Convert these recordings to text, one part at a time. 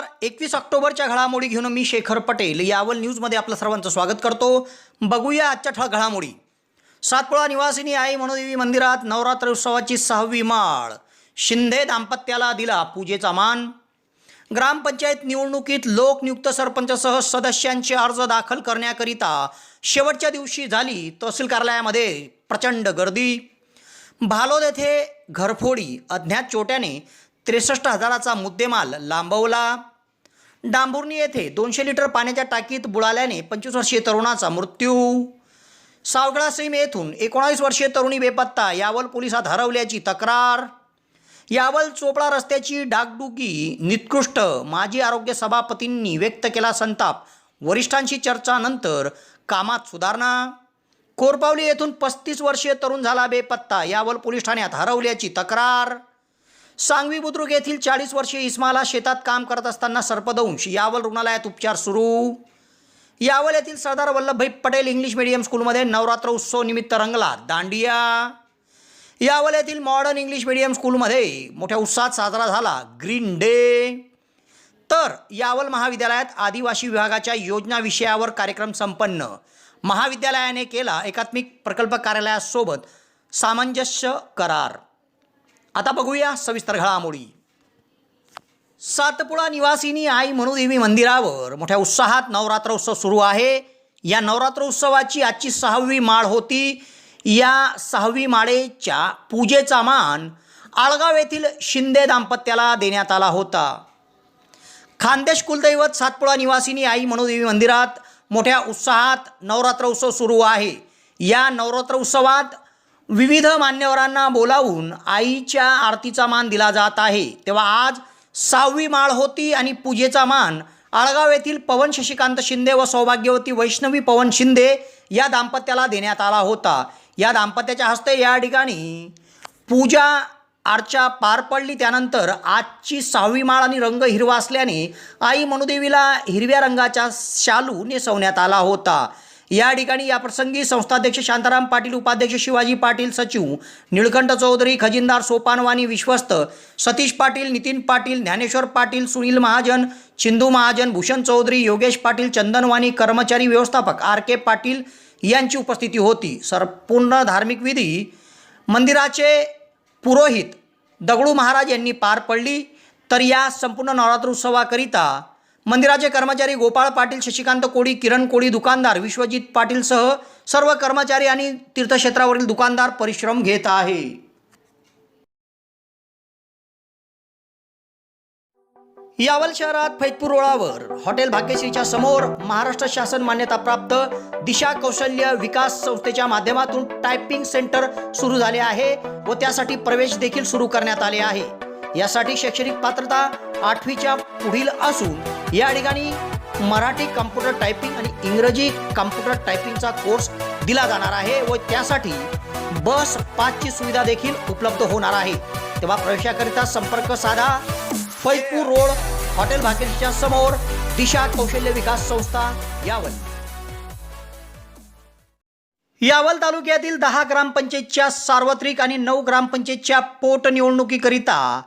नमस्कार. 21 ऑक्टोबरच्या घडामोडी घेऊन मी शेखर पटेल यावल न्यूजमध्ये आपलं सर्वांचं स्वागत करतो. बघूया आजच्या ठळक घडामोडी. सातपुडा निवासिनी आई मनोदेवी मंदिरात नवरात्र उत्सवाची 6वी माळ. शिंदे दाम्पत्याला दिला पूजेचा मान. ग्रामपंचायत निवडणुकीत लोकनियुक्त सरपंचसह सदस्यांचे अर्ज दाखल करण्याकरिता शेवटच्या दिवशी झाली तहसील कार्यालयामध्ये प्रचंड गर्दी. भालोद येथे घरफोडी अज्ञात चोट्याने 63,000चा मुद्देमाल लांबवला. डांबुर्णी येथे 200 लिटर पाण्याच्या टाकीत बुडाल्याने 25 वर्षीय तरुणाचा मृत्यू. सावगळा सीम येथून 19 वर्षीय तरुणी बेपत्ता, यावल पोलिसात हरवल्याची तक्रार. यावल चोपडा रस्त्याची डागडुगी निकृष्ट, माजी आरोग्य सभापतींनी व्यक्त केला संताप. वरिष्ठांशी चर्चानंतर कामात सुधारणा. कोरपावली येथून 35 वर्षीय तरुण झाला बेपत्ता, यावल पोलीस ठाण्यात हरवल्याची तक्रार. सांगवी बुद्रुक येथील 40 वर्षीय इस्माला शेतात काम करत असताना सर्पदंश, यावल रुग्णालयात उपचार सुरू. यावल येथील सरदार वल्लभभाई पटेल इंग्लिश मीडियम स्कूलमध्ये नवरात्र उत्सव निमित्त रंगला दांडिया. यावल येथील मॉडर्न इंग्लिश मीडियम स्कूलमध्ये मोठ्या उत्साहात साजरा झाला ग्रीन डे. तर यावल महाविद्यालयात आदिवासी विभागाच्या योजना विषयावर कार्यक्रम संपन्न. महाविद्यालयाने केला एकात्मिक प्रकल्प कार्यालयासोबत सामंजस्य करार. आता बघूया सविस्तर घडामोडी. सातपुडा निवासिनी आई मनोदेवी मंदिरावर मोठ्या उत्साहात नवरात्र उत्सव सुरू आहे. या नवरात्र उत्सवाची आजची 6वी माळ होती. या 6वी माळेच्या पूजेचा मान आळगाव येथील शिंदे दाम्पत्याला देण्यात आला होता. खानदेश कुलदैवत सातपुडा निवासिनी आई मनोदेवी मंदिरात मोठ्या उत्साहात नवरात्र उत्सव सुरू आहे. या नवरात्र उत्सवात विविध मान्यवरांना बोलावून आईच्या आरतीचा मान दिला जात आहे. तेव्हा आज 6वी माळ होती आणि पूजेचा मान आळगाव येथील पवन शशिकांत शिंदे व सौभाग्यवती वैष्णवी पवन शिंदे या दाम्पत्याला देण्यात आला होता. या दाम्पत्याच्या हस्ते या ठिकाणी पूजा अर्चा पार पडली. त्यानंतर आजची 6वी माळ आणि रंग हिरवा असल्याने आई मनोदेवीला हिरव्या रंगाचा शालू नेसवण्यात आला होता. या ठिकाणी याप्रसंगी संस्थाध्यक्ष शांताराम पाटील, उपाध्यक्ष शिवाजी पाटील, सचिव निळकंठ चौधरी, खजिनदार सोपानवानी, विश्वस्त सतीश पाटील, नितीन पाटील, ज्ञानेश्वर पाटील, सुनील महाजन, चिंदू महाजन, भूषण चौधरी, योगेश पाटील, चंदनवानी, कर्मचारी व्यवस्थापक RK पाटील यांची उपस्थिती होती. संपूर्ण धार्मिक विधी मंदिराचे पुरोहित दगडू महाराज यांनी पार पडली. तर या संपूर्ण नवरात्र उत्सवाकरिता मंदिराचे कर्मचारी गोपाळ पाटील, शशिकांत कोळी, किरण कोळी, दुकानदार विश्वजित पाटीलसह सर्व कर्मचारी आणि तीर्थक्षेत्रावरील दुकानदार परिश्रम घेत आहे. यावल शहरात फैजपूर रोडावर हॉटेल भाग्यश्रीच्या समोर महाराष्ट्र शासन मान्यताप्राप्त दिशा कौशल्य विकास संस्थेच्या माध्यमातून टायपिंग सेंटर सुरू झाले आहे व त्यासाठी प्रवेश देखील सुरू करण्यात आले आहे. यासाठी शैक्षणिक पात्रता 8वीच्या पुढील असून या ठिकाणी मराठी कम्प्युटर टायपिंग आणि इंग्रजी कम्प्युटर टायपिंगचा कोर्स दिला जाणार आहे व त्यासाठी बस पासची सुविधा देखील उपलब्ध होणार आहे. तेव्हा प्रवेशाकरिता संपर्क साधा. फैजपूर रोड हॉटेल भाग्यश्रीच्या समोर दिशा कौशल्य विकास संस्था यावल. यावल तालुक्यातील 10 ग्रामपंचायतच्या सार्वत्रिक आणि 9 ग्रामपंचायतच्या पोटनिवडणुकीकरिता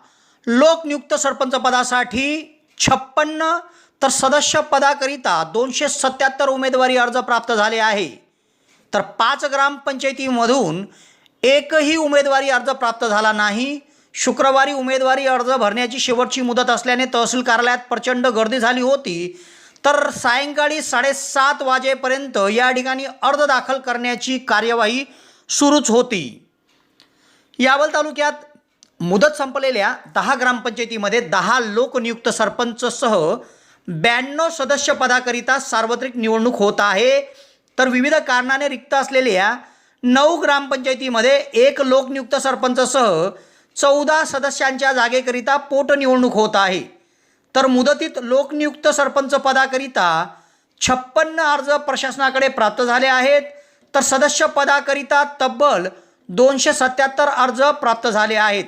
लोकनियुक्त सरपंच पदासाठी 56 तर सदस्य पदाकरिता 277 उमेदवारी अर्ज प्राप्त झाले आहे. तर 5 ग्रामपंचायतीमधून एकही उमेदवारी अर्ज प्राप्त झाला नाही. शुक्रवारी उमेदवारी अर्ज भरण्याची शेवटची मुदत असल्याने तहसील कार्यालयात प्रचंड गर्दी झाली होती. तर सायंकाळी 7:30 वाजेपर्यंत या ठिकाणी अर्ज दाखल करण्याची कार्यवाही सुरूच होती. यावल तालुक्यात मुदत संपलेल्या 10 ग्रामपंचायतीमध्ये 10 लोकनियुक्त सरपंचसह 92 सदस्य पदाकरिता सार्वत्रिक निवडणूक होत आहे. तर विविध कारणाने रिक्त असलेल्या 9 ग्रामपंचायतीमध्ये 1 लोकनियुक्त सरपंचसह 14 सदस्यांच्या जागेकरिता पोटनिवडणूक होत आहे. तर मुदतीत लोकनियुक्त सरपंच पदाकरिता 56 अर्ज प्रशासनाकडे प्राप्त झाले आहेत. तर सदस्य पदाकरिता तब्बल 277 अर्ज प्राप्त झाले आहेत.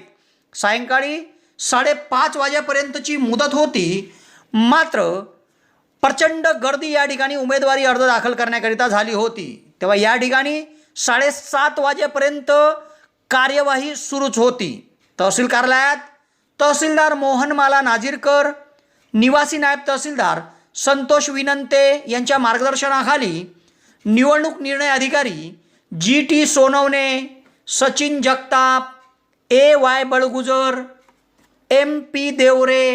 सायंकाळी 5:30 वाजेपर्यंतची मुदत होती, मात्र प्रचंड गर्दी या ठिकाणी उमेदवारी अर्ज दाखल करण्याकरिता झाली होती. तेव्हा या ठिकाणी 7:30 वाजेपर्यंत कार्यवाही सुरूच होती. तहसील कार्यालयात तहसीलदार मोहनमाला नाझीरकर, निवासी नायब तहसीलदार संतोष विनंते यांच्या मार्गदर्शनाखाली निवडणूक निर्णय अधिकारी GT Sonawane, Sachin Jagtap, AY बळगुजर, MP Deore,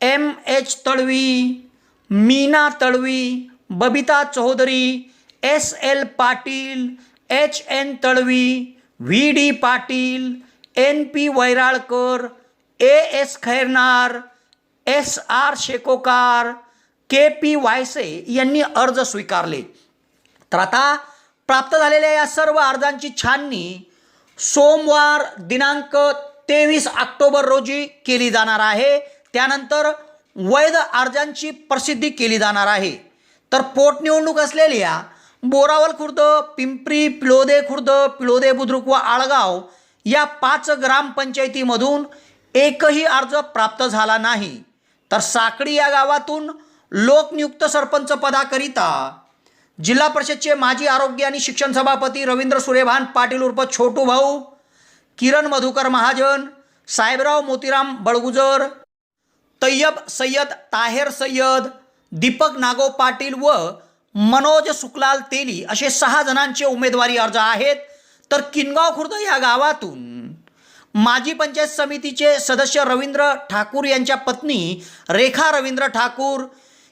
MH Talvi, Meena Talvi, Babita Chaudhari, SL Patil, HN Talvi, VD Patil, NP Vairalkar, AS Khairnar, SR शेकोकार, KP Wayse यांनी अर्ज स्वीकारले. तर आता प्राप्त झालेल्या या सर्व अर्जांची छाननी सोमवार दिनांक 23 ऑक्टोबर रोजी केली जाणार आहे. त्यानंतर वैध अर्जांची प्रसिद्धी केली जाणार आहे. तर पोटनिवडणूक असलेल्या बोरावल खुर्द, पिंपरी, पिळोदे खुर्द, पिळोदे बुद्रुक व आळगाव या 5 ग्रामपंचायतीमधून एकही अर्ज प्राप्त झाला नाही. तर साकडी या गावातून लोकनियुक्त सरपंच पदाकरिता जिल्हा परिषदचे माजी आरोग्य आणि शिक्षण सभापती रवींद्र सुरेभान पाटील उर्फ छोटू भाऊ, किरण मधुकर महाजन, साहेबराव मोतीराम बळगुजर, तय्यब सय्यद ताहेर सय्यद, दीपक नागो पाटील व मनोज सुकलाल तेली असे 6 जणांचे उमेदवारी अर्ज आहेत. तर किनगाव खुर्द या गावातून माजी पंचायत समितीचे सदस्य रवींद्र ठाकूर यांच्या पत्नी रेखा रवींद्र ठाकूर,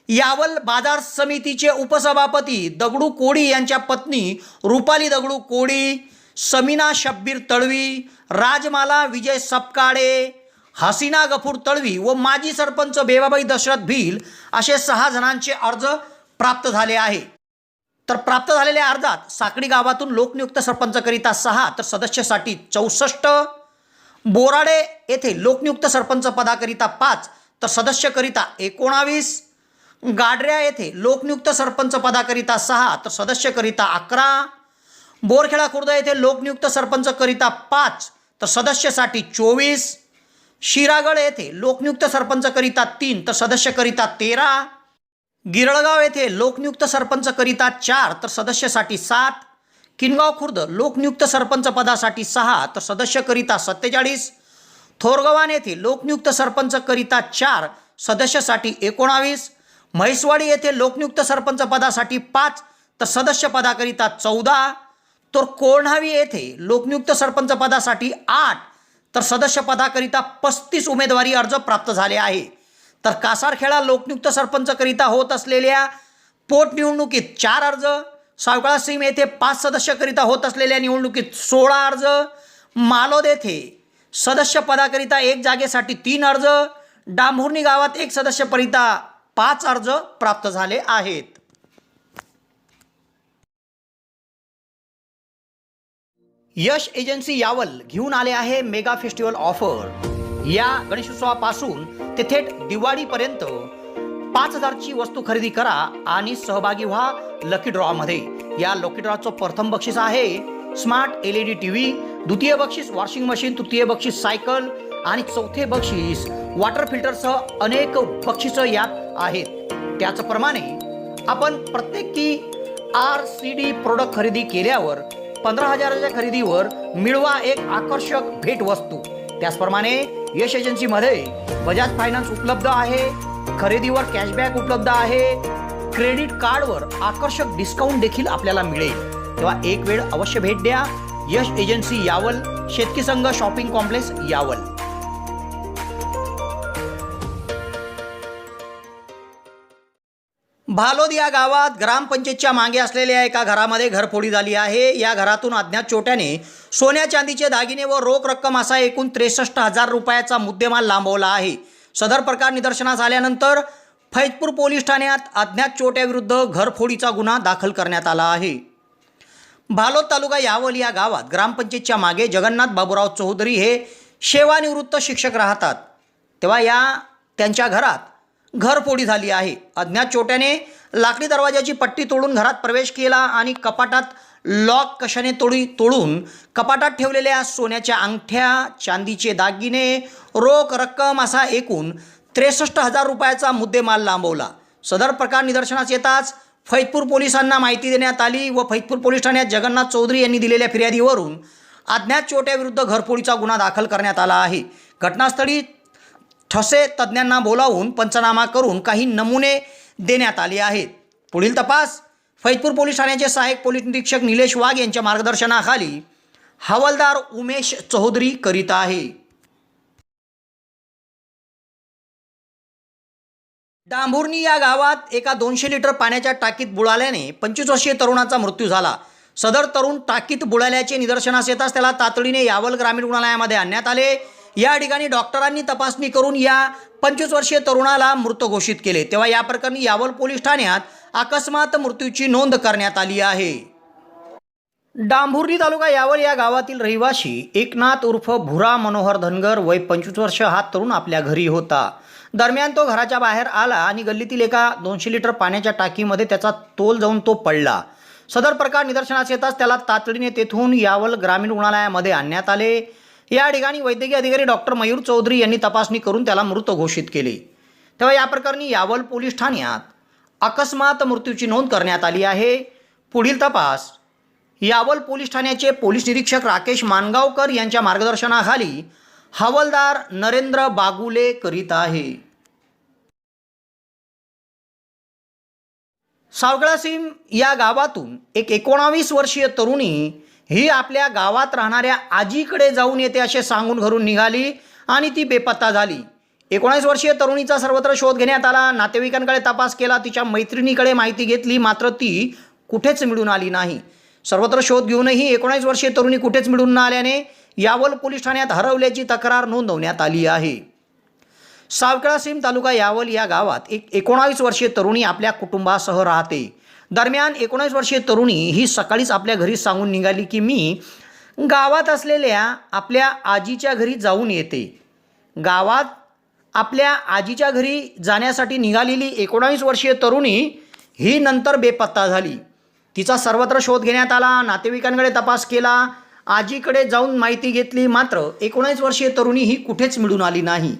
यावल बाजार समितीचे उपसभापती दगडू कोडी यांच्या पत्नी रुपाली दगडू कोडी, समीना शब्बीर तळवी, राजमाला विजय सपकाळे, हसीना गफूर तळवी व माजी सरपंच बेबाबाई दशरथ भील असे 6 जणांचे अर्ज प्राप्त झाले आहे. तर प्राप्त झालेल्या अर्जात साकडी गावातून लोकनियुक्त सरपंचकरिता 6 तर सदस्यासाठी 64, बोराडे येथे लोकनियुक्त सरपंच पदाकरिता 5 तर सदस्यकरिता 19, गाडऱ्या येथे लोकनियुक्त सरपंच पदाकरिता 6 तर सदस्यकरिता 11, बोरखेडा खुर्द येथे लोकनियुक्त सरपंचकरिता 5 तर सदस्यासाठी 24, शिरागड येथे लोकनियुक्त सरपंचकरिता 3 तर सदस्यकरिता 13, गिरळगाव येथे लोकनियुक्त सरपंचकरिता 4 तर सदस्यासाठी 7, किनगाव खुर्द लोकनियुक्त सरपंच पदासाठी 6 तर सदस्यकरिता 47, थोरगव्हाण येथे लोकनियुक्त सरपंचकरिता 4 सदस्यासाठी 19, म्हैसवाडी येथे लोकनियुक्त सरपंच पदासाठी 5 तर सदस्य पदाकरिता 14, तर कोर्णावी येथे लोकनियुक्त सरपंच पदासाठी 8 तर सदस्य पदाकरिता 35 उमेदवारी अर्ज प्राप्त झाले आहे. तर कासारखेडा लोकनियुक्त सरपंचकरिता होत असलेल्या पोटनिवडणुकीत 4 अर्ज, सावकाळा सीम येथे 5 सदस्यकरिता होत असलेल्या निवडणुकीत 16 अर्ज, मालोद येथे सदस्य पदाकरिता 1 जागेसाठी 3 अर्ज, डांभुर्णी गावात 1 सदस्यकरिता 5 अर्ज प्राप्त झाले आहेत. यश एजन्सी यावल घेऊन आले आहे मेगा फेस्टिवल ऑफर. या गणेशोत्सवापासून ते थेट दिवाळीपर्यंत 5,000ची वस्तू खरेदी करा आणि सहभागी व्हा लकी ड्रॉमध्ये. या लकी ड्रॉचं प्रथम बक्षीस आहे स्मार्ट LED TV, द्वितीय बक्षीस वॉशिंग मशीन, तृतीय बक्षीस सायकल आणि चौथे बक्षीस वॉटर फिल्टरसह अनेक बक्षिसं यात आहेत. त्याचप्रमाणे आपण प्रत्येकी RCD प्रोडक्ट खरेदी केल्यावर 15,000च्या खरेदीवर मिळवा एक आकर्षक भेटवस्तू. त्याचप्रमाणे यश एजन्सीमध्ये बजाज फायनान्स उपलब्ध आहे, खरेदीवर कॅशबॅक उपलब्ध आहे, क्रेडिट कार्डवर आकर्षक डिस्काउंट देखील आपल्याला मिळेल. तेव्हा एक वेळ अवश्य भेट द्या. यश एजन्सी यावल, शेतकी संघ शॉपिंग कॉम्प्लेक्स यावल. भालोद या गावात ग्रामपंचायतच्या मागे असलेल्या एका घरामध्ये घरफोडी झाली आहे. या घरातून अज्ञात चोरट्याने सोन्या चांदीचे दागिने व रोख रक्कम असा एकूण 63,000 रुपयाचा मुद्देमाल लांबवला आहे. सदर प्रकार निदर्शनास आल्यानंतर फैजपूर पोलीस ठाण्यात अज्ञात चोरट्याविरुद्ध घरफोडीचा गुन्हा दाखल करण्यात आला आहे. भालोद तालुका यावल या गावात ग्रामपंचायतच्या मागे जगन्नाथ बाबूराव चौधरी हे सेवानिवृत्त शिक्षक राहतात. तेव्हा त्यांच्या घरात घरफोडी झाली आहे. अज्ञात चोरट्याने लाकडी दरवाजाची पट्टी तोडून घरात प्रवेश केला आणि कपाटात लॉक कशाने तोडून कपाटात ठेवलेल्या सोन्याच्या अंगठ्या, चांदीचे दागिने, रोख रक्कम असा एकूण 63,000 रुपयाचा मुद्देमाल लांबवला. सदर प्रकार निदर्शनास येताच फैजपूर पोलिसांना माहिती देण्यात आली व फैजपूर पोलीस ठाण्यात जगन्नाथ चौधरी यांनी दिलेल्या फिर्यादीवरून अज्ञात चोरट्याविरुद्ध घरफोडीचा गुन्हा दाखल करण्यात आला आहे. घटनास्थळी ठसे तज्ज्ञांना बोलावून पंचनामा करून काही नमुने देण्यात आले आहेत. पुढील तपास फैजपूर पोलीस ठाण्याचे सहाय्यक पोलीस निरीक्षक निलेश वाघ यांच्या मार्गदर्शनाखाली हवालदार उमेश चौधरी करीत आहे. डांभुर्णी या गावात एका 200 लिटर पाण्याच्या टाकीत बुडाल्याने 25 वर्षीय तरुणाचा मृत्यू झाला. सदर तरुण टाकीत बुडाल्याचे निदर्शनास येताच त्याला तातडीने यावल ग्रामीण रुग्णालयामध्ये आणण्यात आले. या ठिकाणी डॉक्टरांनी तपासणी करून या 25 वर्षीय तरुणाला मृत घोषित केले. तेव्हा या प्रकरणी यावल पोलीस ठाण्यात अकस्मात मृत्यूची नोंद करण्यात आली आहे. डांभुर्णी तालुका यावल या गावातील रहिवासी एकनाथ उर्फ भुरा मनोहर धनगर वय 25 वर्ष हा तरुण आपल्या घरी होता. दरम्यान तो घराच्या बाहेर आला आणि गल्लीतील एका 200 लिटर पाण्याच्या टाकीमध्ये त्याचा तोल जाऊन तो पडला. सदर प्रकार निदर्शनास येताच त्याला तातडीने तेथून यावल ग्रामीण रुग्णालयामध्ये आणण्यात आले. या ठिकाणी वैद्यकीय अधिकारी डॉक्टर मयूर चौधरी यांनी तपासणी करून त्याला मृत घोषित केले. तेव्हा या प्रकरणी यावल पोलीस ठाण्यात अकस्मात मृत्यूची नोंद करण्यात आली आहे. पुढील तपास यावल पोलीस ठाण्याचे पोलीस निरीक्षक राकेश मानगावकर यांच्या मार्गदर्शनाखाली हवालदार नरेंद्र बागुले करीत आहे. सावगळासीम या गावातून एक 19 वर्षीय तरुणी ही आपल्या गावात राहणाऱ्या आजीकडे जाऊन येते असे सांगून घरून निघाली आणि ती बेपत्ता झाली. 19 वर्षीय तरुणीचा सर्वत्र शोध घेण्यात आला. नातेवाईकांकडे तपास केला. तिच्या मैत्रिणीकडे माहिती घेतली, मात्र ती कुठेच मिळून आली नाही. सर्वत्र शोध घेऊनही 19 वर्षीय तरुणी कुठेच मिळून न आल्याने यावल पोलीस ठाण्यात हरवल्याची तक्रार नोंदवण्यात आली आहे. सावगळासीम तालुका यावल या गावात एक 19 वर्षीय तरुणी आपल्या कुटुंबासह राहते. दरम्यान 19 वर्षीय तरुणी ही सकाळीच आपल्या घरी सांगून निघाली की मी गावात असलेल्या आपल्या आजीच्या घरी जाऊन येते. गावात आपल्या आजीच्या घरी जाण्यासाठी निघालेली 19 वर्षीय तरुणी ही नंतर बेपत्ता झाली. तिचा सर्वत्र शोध घेण्यात आला. नातेवाईकांकडे तपास केला. आजीकडे जाऊन माहिती घेतली, मात्र 19 वर्षीय तरुणी ही कुठेच मिळून आली नाही.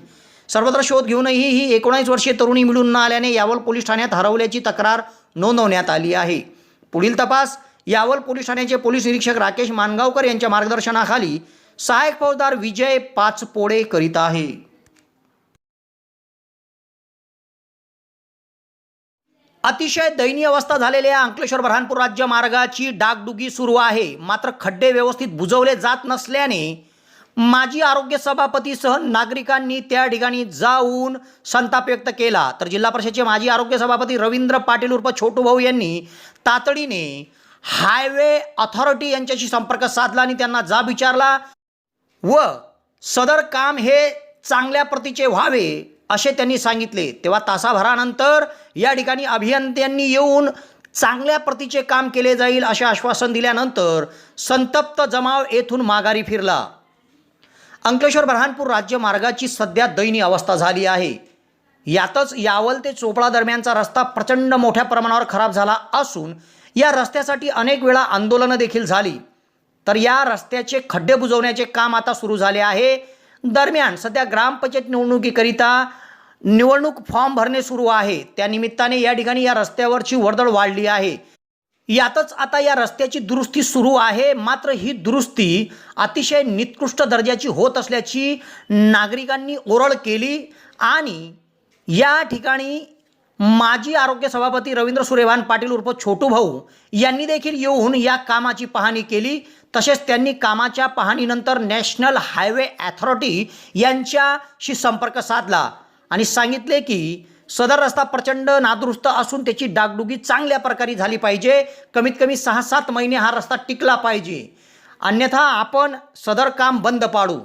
सर्वत्र शोध घेऊनही ही 19 वर्षीय तरुणी मिळून न आल्याने यावल पोलीस ठाण्यात हरवल्याची तक्रार नोंदवण्यात आली आहे. पुढील तपास यावल पोलीस ठाण्याचे पोलीस निरीक्षक राकेश मानगावकर यांच्या मार्गदर्शनाखाली सहाय्यक फौजदार विजय पाचपोडे करीत आहे. अतिशय दयनीय अवस्था झालेल्या अंकलेश्वर बऱ्हाणपूर राज्य मार्गाची डागडुगी सुरू आहे. मात्र खड्डे व्यवस्थित बुजवले जात नसल्याने माजी आरोग्य सभापतीसह नागरिकांनी त्या ठिकाणी जाऊन संताप व्यक्त केला. तर जिल्हा परिषदेचे माजी आरोग्य सभापती रवींद्र पाटील उर्फ छोटू भाऊ यांनी तातडीने हायवे अथॉरिटी यांच्याशी संपर्क साधला आणि त्यांना जाब विचारला व सदर काम हे चांगल्या प्रतीचे व्हावे असे त्यांनी सांगितले. तेव्हा तासाभरानंतर या ठिकाणी अभियंत्यांनी येऊन चांगल्या प्रतीचे काम केले जाईल असे आश्वासन दिल्यानंतर संतप्त जमाव येथून माघारी फिरला. अंकलेश्वर बऱ्हाणपूर राज्य मार्गाची सध्या दयनीय अवस्था झाली आहे. यातच यावल ते चोपडा दरम्यानचा रस्ता प्रचंड मोठ्या प्रमाणावर खराब झाला असून या रस्त्यासाठी अनेक वेळा आंदोलनं देखील झाली. तर या रस्त्याचे खड्डे बुजवण्याचे काम आता सुरू झाले आहे. दरम्यान सध्या ग्रामपंचायत निवडणुकीकरिता निवडणूक फॉर्म भरणे सुरू आहे. त्यानिमित्ताने या ठिकाणी या रस्त्यावरची वर्दळ वाढली आहे. यातच आता या रस्त्याची दुरुस्ती सुरू आहे. मात्र ही दुरुस्ती अतिशय निकृष्ट दर्जाची होत असल्याची नागरिकांनी ओरड केली आणि या ठिकाणी माजी आरोग्य सभापती रवींद्र सुरेभान पाटील उर्फ छोटू भाऊ यांनी देखील येऊन या कामाची पाहणी केली. तसेच त्यांनी कामाच्या पाहणीनंतर नॅशनल हायवे अथॉरिटी यांच्याशी संपर्क साधला आणि सांगितले की सदर रस्ता प्रचंड नादुरुस्त असून त्याची डागडुगी चांगल्या प्रकारे झाली पाहिजे. कमीत कमी 6-7 महिने हा रस्ता टिकला पाहिजे, अन्यथा आपण सदर काम बंद पाडू.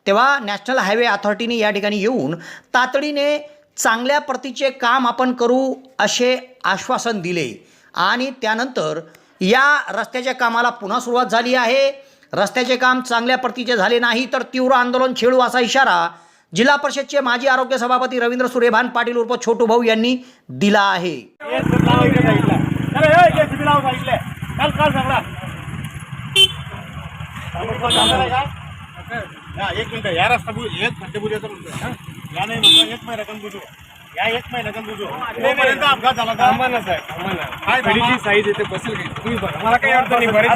तेव्हा नॅशनल हायवे अथॉरिटीने या ठिकाणी येऊन तातडीने चांगल्या प्रतीचे काम आपण करू असे आश्वासन दिले आणि त्यानंतर या रस्त्याच्या कामाला पुन्हा सुरुवात झाली आहे. रस्त्याचे काम चांगल्या प्रतीचे झाले नाही तर तीव्र आंदोलन छेडू असा इशारा जिल्हा परिषदचे माजी आरोग्य सभापती रवींद्र सुरेभान पाटील उर्फ छोटू भाऊ यांनी दिला आहे. एक महिन्याचा बुजू तोपर्यंत अपघात झाला का? काय गाडीची साईज येते बसेल का तुम्ही बघा. मला काही अर्थ नाही. बरेच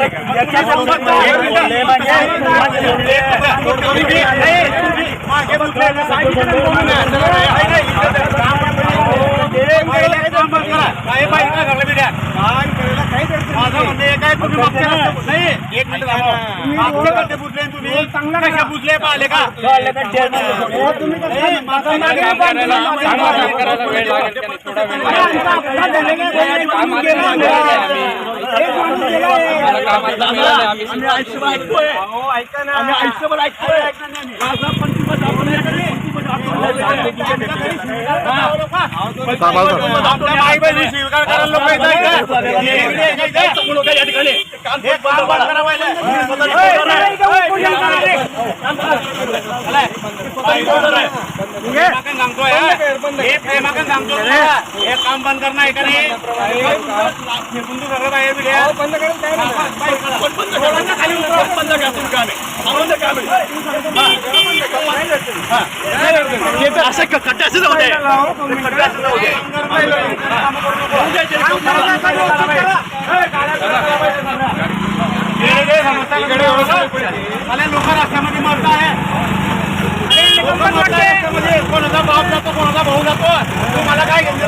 माझं म्हणणे काय तुम्ही मागच्या नाही एक मिनिट मागचे खड्डे बुजले तुम्ही चांगला कशा बुजले पाहिले का आई बहिणी स्वीकार करायला लोक हे काम बंद करणं आहे का नाही असे खड्डे असे जाऊ दे लोक रस्त्यामध्ये मरत आहे कोणाचा बाप जातो कोणाचा भाऊ जातो तुम्हाला काय घेतलं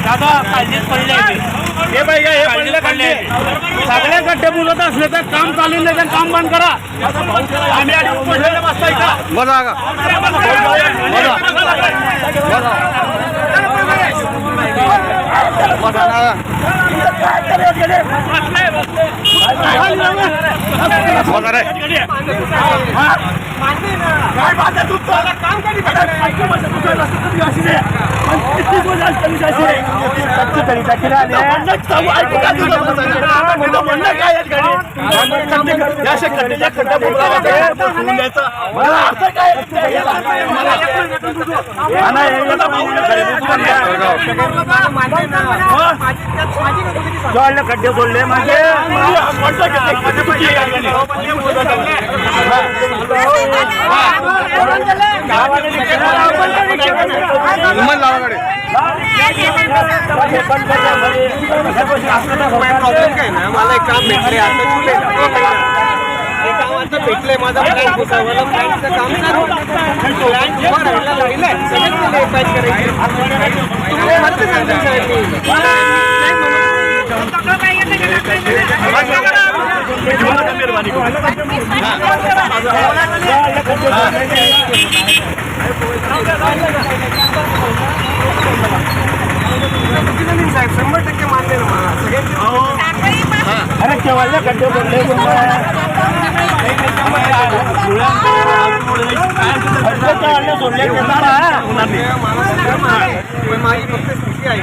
दादा काळजीच पडले हे पाहिजे हे पडले सगळे गड्डे बोलत असले तर काम चालू नाही तर काम बंद करा आम्ही बसताय का बघा खड्डे बोलले माझे प्रॉब्लेम काय ना मला एक काम भेटले आता भेटलंय माझा काम साहेब 100% मानले ना अरे केव्हा खड्डे बोलले माझी फक्त स्थिती आहे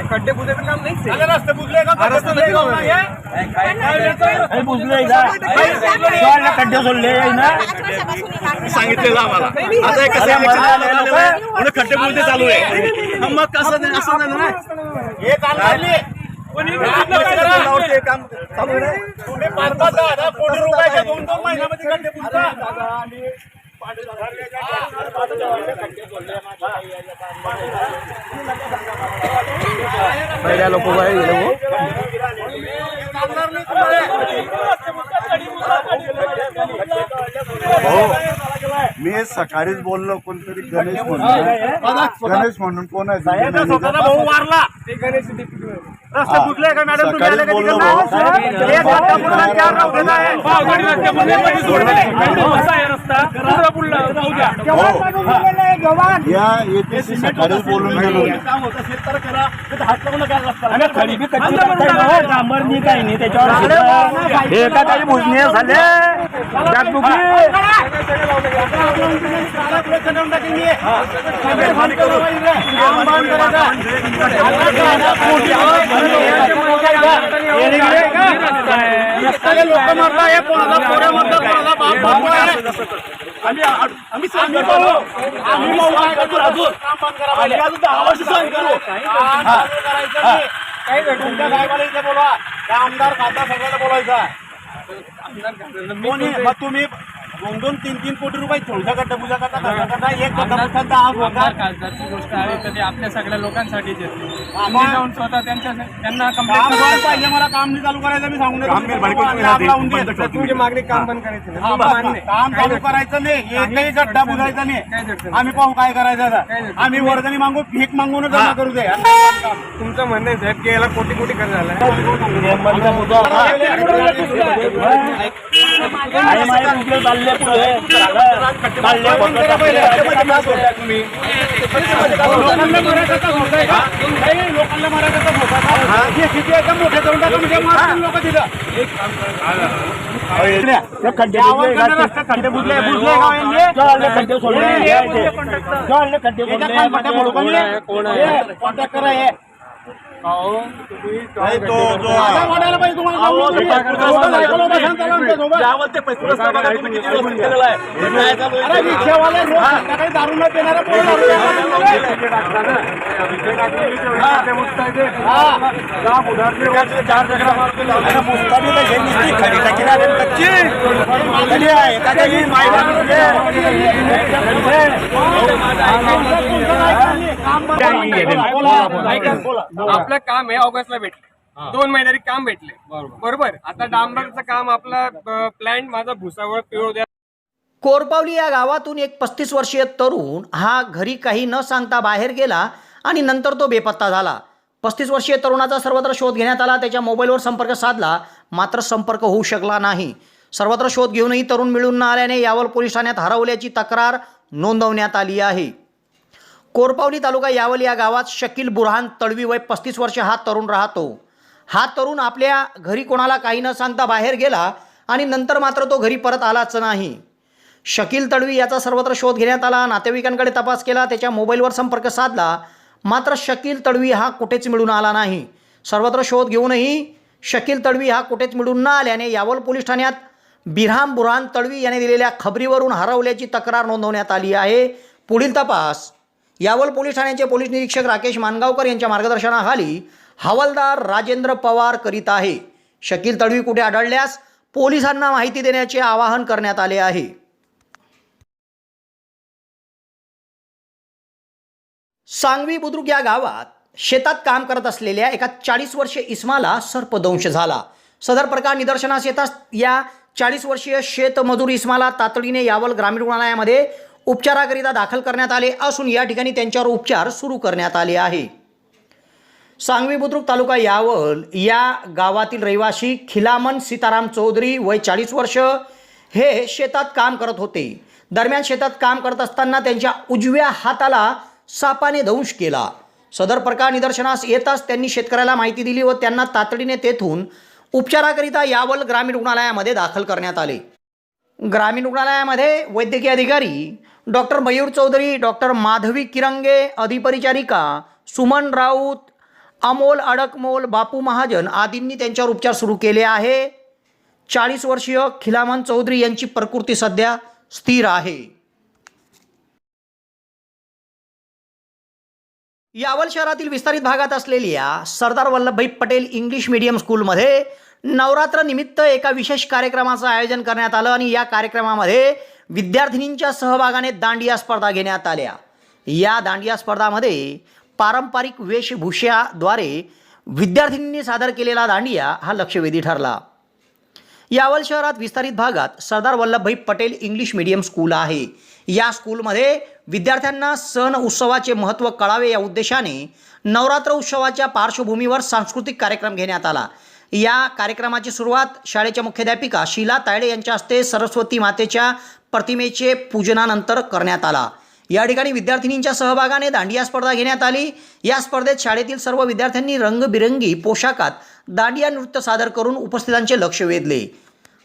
खड्डे बुजले काम नाही रस्ते बुजले खड्डे सोडले सांगितलेलं आम्हाला आता खड्डे बुजले चालू आहे मग कसं नाही हे काम तुम्ही 5,000 कोटी रुपयाच्या 2-2 महिन्यामध्ये खड्डे बुजता पहिल्या लोक मी सकाळीच बोललो कोणतरी गणेश म्हणून कोण आहे भाऊ मारला रस्ते बुजले का मॅडम या येथे सकाळीच बोलून गेलो काही नाही त्याच्यावर हे का काही भुजणे झाले लोक मरताय कोणाला पोऱ्या मरतात कोणाला बाप आम्ही तुमच्या साहेबाला इथे बोलवा त्या आमदार खासदार सगळ्याला बोलायचा तुम्ही 2-2, 3-3 कोटी रुपये थोडसा गड्डा बुजा करता एक गड्डा बुजा 10 आमदार खासदारची गोष्ट आहे तर ते आपल्या सगळ्या लोकांसाठीच येते आम्ही जाऊन स्वतः त्यांना काम कंप्लेंट व्हायला पाहिजे मला काम नाही चालू करायचं मी सांगून देतो तुमची मागणी काम बंद करायचं नाही. हा, मान्य आहे. काम चालू करायचं नाही एकही गड्डा बुजायचा काही नाही अडचण आम्ही पाहू काय करायचं आता. काही अडचण आम्ही वर्गणी मागू भीक मागून जमा करू दे तुमचं म्हणणं आहे साहेब की याला कोटी कोटी खर्च झालाय लोकांना मरायचा धोका आहे का? नाही, लोकांना मरायचा धोका आहे. जे किती आहे का मोठे करून टाका म्हणजे मारून लोक तिथं रस्ते खड्डे बुजले का यांचे? याच्यात काय पट्ट्या फोडू का मी? हे, कॉन्टॅक्ट करा हे. आता वाढायला पाहिजे तुम्हाला अरे रिक्षावाले रोज संध्याकाळी दारू न पिणारे पोरं दारू आपलं काम आहे ऑगस्टला भेटलं 2 महिन्यात काम भेटले बरोबर आता डांबरचं काम आपला प्लॅन्ट माझा भुसावळ पिवळ द्या कोरपावली या गावातून एक 35 वर्षीय तरुण हा घरी काही न सांगता बाहेर गेला आणि नंतर तो बेपत्ता झाला. 35 वर्षीय तरुणाचा सर्वत्र शोध घेण्यात आला. त्याच्या मोबाईलवर संपर्क साधला मात्र संपर्क होऊ शकला नाही. सर्वत्र शोध घेऊनही तरुण मिळून न आल्याने यावल पोलीस ठाण्यात हरवल्याची तक्रार नोंदवण्यात आली आहे. कोरपावली तालुका यावल या गावात शकील बुरहान तळवी वय 35 वर्ष हा तरुण राहतो. हा तरुण आपल्या घरी कोणाला काही न सांगता बाहेर गेला आणि नंतर मात्र तो घरी परत आलाच नाही. शकील तळवी याचा सर्वत्र शोध घेण्यात आला. नातेवाईकांकडे तपास केला. त्याच्या मोबाईलवर संपर्क साधला मात्र शकील तळवी हा कुठेच मिळून आला नाही. सर्वत्र शोध घेऊनही शकील तळवी हा कुठेच मिळून न आल्याने यावल पोलीस ठाण्यात बिरहाम बुरहान तळवी याने दिलेल्या खबरीवरून हरवल्याची तक्रार नोंदवण्यात आली आहे. पुढील तपास यावल पोलीस ठाण्याचे पोलीस निरीक्षक राकेश मानगावकर यांच्या मार्गदर्शनाखाली हवालदार राजेंद्र पवार करीत आहे. शकील तळवी कुठे आढळल्यास पोलिसांना माहिती देण्याचे आवाहन करण्यात आले आहे. सांगवी बुद्रुक या गावात शेतात काम करत असलेल्या एका 40 वर्षीय इस्माला सर्पदंश झाला. सदर प्रकार निदर्शनास येताच या 40 वर्षीय शेतमजूर इस्माला तातडीने यावल ग्रामीण रुग्णालयामध्ये उपचाराकरिता दाखल करण्यात आले असून या ठिकाणी त्यांच्यावर उपचार सुरू करण्यात आले आहे. सांगवी बुद्रुक तालुका यावल या गावातील रहिवासी खिलामन सीताराम चौधरी वय 40 वर्ष हे शेतात काम करत होते. दरम्यान शेतात काम करत असताना त्यांच्या उजव्या हाताला सापाने दंश केला. सदर प्रकार निदर्शनास येताच त्यांनी शेतकऱ्याला माहिती दिली व त्यांना तातडीने तेथून उपचाराकरिता यावल ग्रामीण रुग्णालयामध्ये दाखल करण्यात आले. ग्रामीण रुग्णालयामध्ये वैद्यकीय अधिकारी डॉक्टर मयूर चौधरी, डॉक्टर माधवी किरंगे, अधिपरिचारिका सुमन राऊत, अमोल अडकमोल, बापू महाजन आदींनी त्यांच्यावर उपचार सुरू केले आहे. 40 वर्षीय खिलामन चौधरी यांची प्रकृती सध्या स्थिर आहे. यावल शहरातील विस्तारित भागात असलेल्या सरदार वल्लभभाई पटेल इंग्लिश मीडियम स्कूलमध्ये नवरात्र निमित्त एका विशेष कार्यक्रमाचं आयोजन करण्यात आलं आणि या कार्यक्रमामध्ये विद्यार्थिनींच्या सहभागाने दांडिया स्पर्धा घेण्यात आल्या. या दांडिया स्पर्धामध्ये पारंपरिक वेशभूषाद्वारे विद्यार्थिनींनी सादर केलेला दांडिया हा लक्षवेधी ठरला. यावल शहरात विस्तारित भागात Sardar Vallabhbhai Patel English medium school आहे. या स्कूलमध्ये विद्यार्थ्यांना सण उत्सवाचे महत्त्व कळावे या उद्देशाने नवरात्र उत्सवाच्या पार्श्वभूमीवर सांस्कृतिक कार्यक्रम घेण्यात आला. या कार्यक्रमाची सुरुवात शाळेच्या मुख्याध्यापिका शीला तायडे यांच्या हस्ते सरस्वती मातेच्या प्रतिमेचे पूजनानंतर करण्यात आला. या ठिकाणी विद्यार्थिनींच्या सहभागाने दांडिया स्पर्धा घेण्यात आली. या स्पर्धेत शाळेतील सर्व विद्यार्थ्यांनी रंगबिरंगी पोशाखात दांडिया नृत्य सादर करून उपस्थितांचे लक्ष वेधले.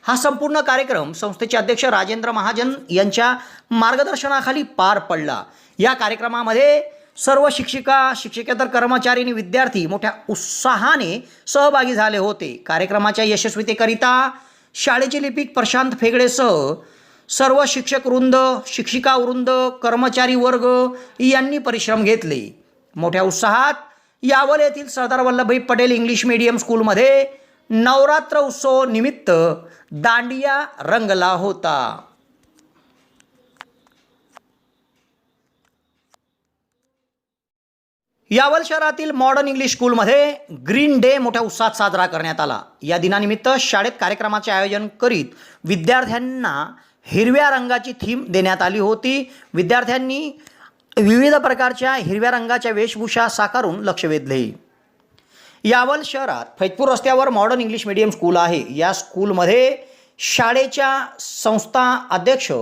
हा संपूर्ण कार्यक्रम संस्थेचे अध्यक्ष राजेंद्र महाजन यांच्या मार्गदर्शनाखाली पार पडला. या कार्यक्रमामध्ये सर्व शिक्षिका, शिक्षकेतर कर्मचारी आणि विद्यार्थी मोठ्या उत्साहाने सहभागी झाले होते. कार्यक्रमाच्या यशस्वीतेकरिता शाळेचे लिपिक प्रशांत फेगडेसह सर्व शिक्षक वृंद, शिक्षिका वृंद, कर्मचारी वर्ग यांनी परिश्रम घेतले. मोठ्या उत्साहात यावल येथील सरदार वल्लभभाई पटेल इंग्लिश मीडियम स्कूलमध्ये नवरात्र उत्सव निमित्त दांडिया रंगला होता. यावल शहरातील मॉडर्न इंग्लिश स्कूलमध्ये ग्रीन डे मोठ्या उत्साहात साजरा करण्यात आला. या दिनानिमित्त शाळेत कार्यक्रमाचे आयोजन करीत विद्यार्थ्यांना हिरव्या रंगाची थीम देण्यात आली होती. विद्यार्थ्यांनी विविध प्रकारच्या हिरव्या रंगाच्या वेशभूषा साकारून लक्ष वेधले. यावल शहरात फैजपूर रस्त्यावर मॉडर्न इंग्लिश मीडियम स्कूल आहे. या स्कूलमध्ये शाळेच्या संस्था अध्यक्ष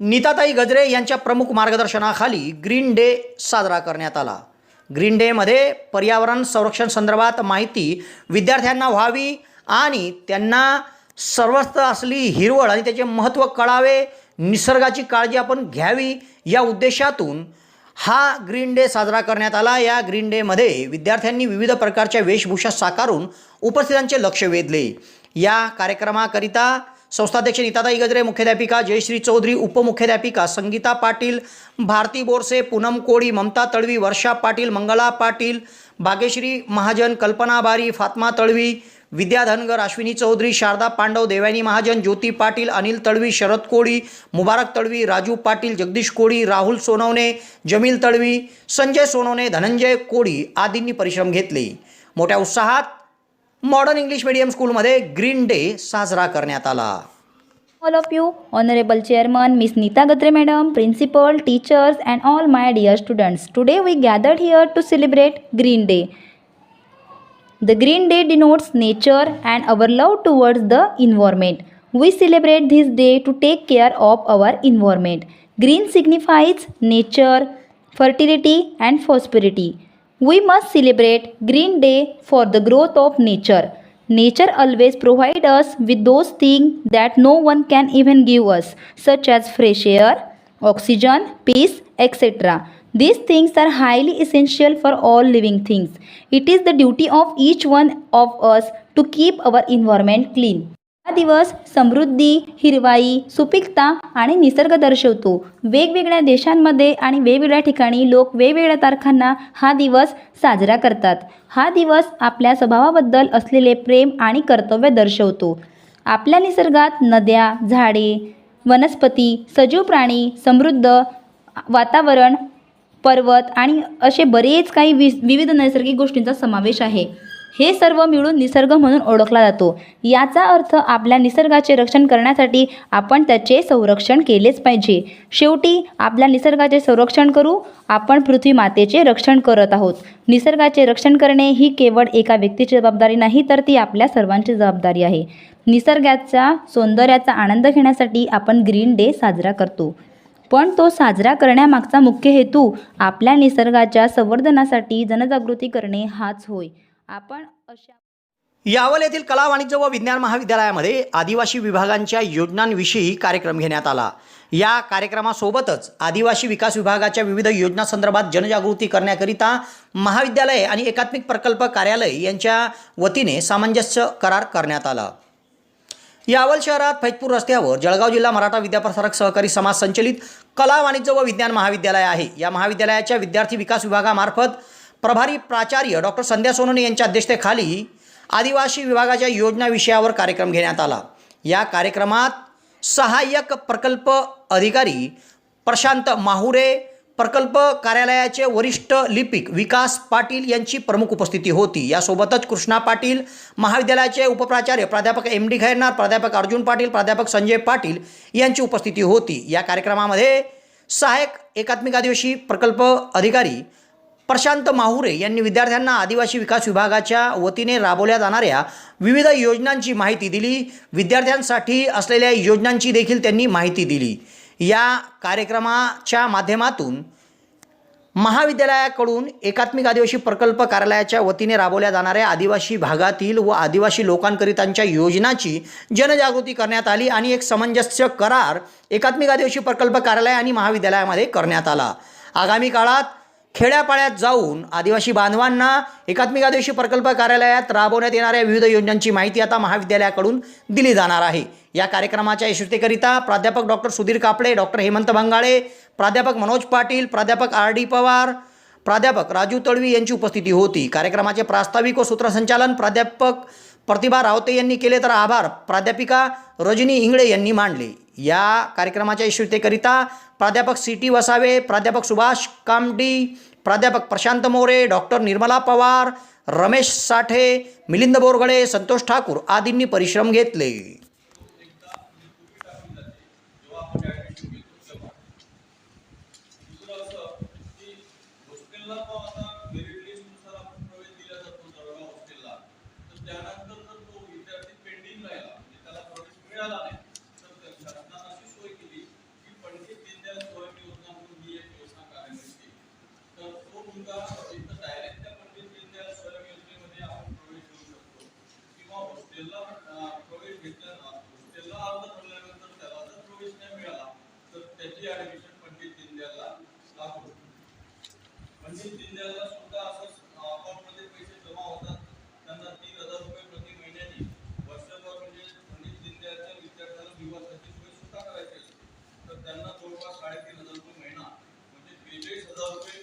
नीताताई गजरे यांच्या प्रमुख मार्गदर्शनाखाली ग्रीन डे साजरा करण्यात आला. ग्रीन डेमध्ये पर्यावरण संरक्षण संदर्भात माहिती विद्यार्थ्यांना व्हावी आणि त्यांना सर्वत्र असली हिरवळ आणि त्याचे महत्त्व कळावे, निसर्गाची काळजी आपण घ्यावी या उद्देशातून हा ग्रीन डे साजरा करण्यात आला. या ग्रीन डेमध्ये विद्यार्थ्यांनी विविध प्रकारच्या वेशभूषा साकारून उपस्थितांचे लक्ष वेधले. या कार्यक्रमाकरिता संस्थाध्यक्ष नीताताई गजरे, मुख्याध्यापिका जयश्री चौधरी, उपमुख्याध्यापिका संगीता पाटील, भारती बोरसे, पूनम कोळी, ममता तळवी, वर्षा पाटील, मंगला पाटील, भाग्यश्री महाजन, कल्पना बारी, फात्मा तळवी, विद्या धनगर, अश्विनी चौधरी, शारदा पांडव, देवयानी महाजन, ज्योती पाटील, अनिल तळवी, शरद कोळी, मुबारक तळवी, राजू पाटील, जगदीश कोळी, राहुल सोनवणे, जमील तळवी, संजय सोनवणे, धनंजय कोळी आदींनी परिश्रम घेतले. मोठ्या उत्साहात मॉडर्न इंग्लिश मीडियम स्कूलमध्ये ग्रीन डे साजरा करण्यात आला. All of you, Honorable Chairman, Miss Neeta Gatre Madam, Principal, teachers and all my dear students. Today we gathered here to celebrate Green Day. The Green Day denotes nature and our love towards the environment. We celebrate this day to take care of our environment. Green signifies nature, fertility and prosperity. We must celebrate Green Day for the growth of nature. Nature always provides us with those things that no one can even give us, such as fresh air, oxygen, peace, etc. These things are highly essential for all living things. It is the duty of each one of us to keep our environment clean. हा दिवस समृद्धी, हिरवाई, सुपीकता आणि निसर्ग दर्शवतो. वेगवेगळ्या देशांमध्ये आणि वेगवेगळ्या ठिकाणी लोक वेगवेगळ्या तारखांना हा दिवस साजरा करतात. हा दिवस आपल्या स्वभावाबद्दल असलेले प्रेम आणि कर्तव्य दर्शवतो. आपल्या निसर्गात नद्या, झाडे, वनस्पती, सजीव प्राणी, समृद्ध वातावरण, पर्वत आणि असे बरेच काही विविध नैसर्गिक गोष्टींचा समावेश आहे. हे सर्व मिळून निसर्ग म्हणून ओळखला जातो. याचा अर्थ आपल्या निसर्गाचे रक्षण करण्यासाठी आपण त्याचे संरक्षण केलेच पाहिजे. शेवटी आपल्या निसर्गाचे संरक्षण करू, आपण पृथ्वी मातेचे रक्षण करत आहोत. निसर्गाचे रक्षण करणे ही केवळ एका व्यक्तीची जबाबदारी नाही, तर ती आपल्या सर्वांची जबाबदारी आहे. निसर्गाच्या सौंदर्याचा आनंद घेण्यासाठी आपण ग्रीन डे साजरा करतो, पण तो साजरा करण्यामागचा मुख्य हेतू आपल्या निसर्गाच्या संवर्धनासाठी जनजागृती करणे हाच होय. आपण अशा यावल येथील कला, वाणिज्य व विज्ञान महाविद्यालयामध्ये आदिवासी विभागांच्या योजनांविषयी कार्यक्रम घेण्यात आला. या कार्यक्रमासोबतच आदिवासी विकास विभागाच्या विविध योजनांसंदर्भात जनजागृती करण्याकरिता महाविद्यालय आणि एकात्मिक प्रकल्प कार्यालय यांच्या वतीने सामंजस्य करार करण्यात आला. यावल शहरात फैजपूर रस्त्यावर जळगाव जिल्हा मराठा विद्याप्रसारक सहकारी समाज संचलित कला, वाणिज्य व विज्ञान महाविद्यालय आहे. या महाविद्यालयाच्या विद्यार्थी विकास विभागामार्फत प्रभारी प्राचार्य डॉक्टर संध्या सोनवणे यांच्या अध्यक्षतेखाली आदिवासी विभागाच्या योजना विषयावर कार्यक्रम घेण्यात आला. या कार्यक्रमात सहाय्यक प्रकल्प अधिकारी प्रशांत माहुरे, प्रकल्प कार्यालयाचे वरिष्ठ लिपिक विकास पाटील यांची प्रमुख उपस्थिती होती. यासोबतच कृष्णा पाटील, महाविद्यालयाचे उपप्राचार्य प्राध्यापक MD खैरनार, प्राध्यापक अर्जुन पाटील, प्राध्यापक संजय पाटील यांची उपस्थिती होती. या कार्यक्रमामध्ये सहाय्यक एकात्मिक आदिवासी प्रकल्प अधिकारी प्रशांत माहुरे यांनी विद्यार्थ्यांना आदिवासी विकास विभागाच्या वतीने राबवल्या जाणाऱ्या विविध योजनांची माहिती दिली. विद्यार्थ्यांसाठी असलेल्या योजनांची देखील त्यांनी माहिती दिली. या कार्यक्रमाच्या माध्यमातून महाविद्यालयाकडून एकात्मिक आदिवासी प्रकल्प कार्यालयाच्या वतीने राबवल्या जाणाऱ्या आदिवासी भागातील व आदिवासी लोकांकरितांच्या योजनांची जनजागृती करण्यात आली आणि एक सामंजस्य करार एकात्मिक आदिवासी प्रकल्प कार्यालय आणि महाविद्यालयामध्ये करण्यात आला. आगामी काळात खेड्यापाड्यात जाऊन आदिवासी बांधवांना एकात्मिक आदिवासी प्रकल्प कार्यालयात राबवण्यात येणाऱ्या विविध योजनांची माहिती आता महाविद्यालयाकडून दिली जाणार आहे. या कार्यक्रमाच्या यशस्वीकरिता प्राध्यापक डॉक्टर सुधीर कापडे, डॉक्टर हेमंत बंगाळे, प्राध्यापक मनोज पाटील, प्राध्यापक RD पवार, प्राध्यापक राजू तळवी यांची उपस्थिती होती. कार्यक्रमाचे प्रास्ताविक व सूत्रसंचालन प्राध्यापक प्रतिभा रावते यांनी केले, तर आभार प्राध्यापिका रजनी इंगळे यांनी मांडले. या कार्यक्रमाच्या यशस्वीतेकरिता प्राध्यापक CT वसावे, प्राध्यापक सुभाष कामडी, प्राध्यापक प्रशांत मोरे, डॉक्टर निर्मला पवार, रमेश साठे, मिलिंद बोरगडे, संतोष ठाकूर आदींनी परिश्रम घेतले. पंडित दीनदयालला सुद्धा असंच अकाउंटमध्ये पैसे जमा होतात. त्यांना 3,000 रुपये प्रति महिन्याने वर्षभर म्हणजे पंडित दीनदयालच्या विद्यार्थ्याला निवासाची सोय सुद्धा करायची असते. तर त्यांना जवळपास 3,500 रुपये महिना म्हणजे 43,000 रुपये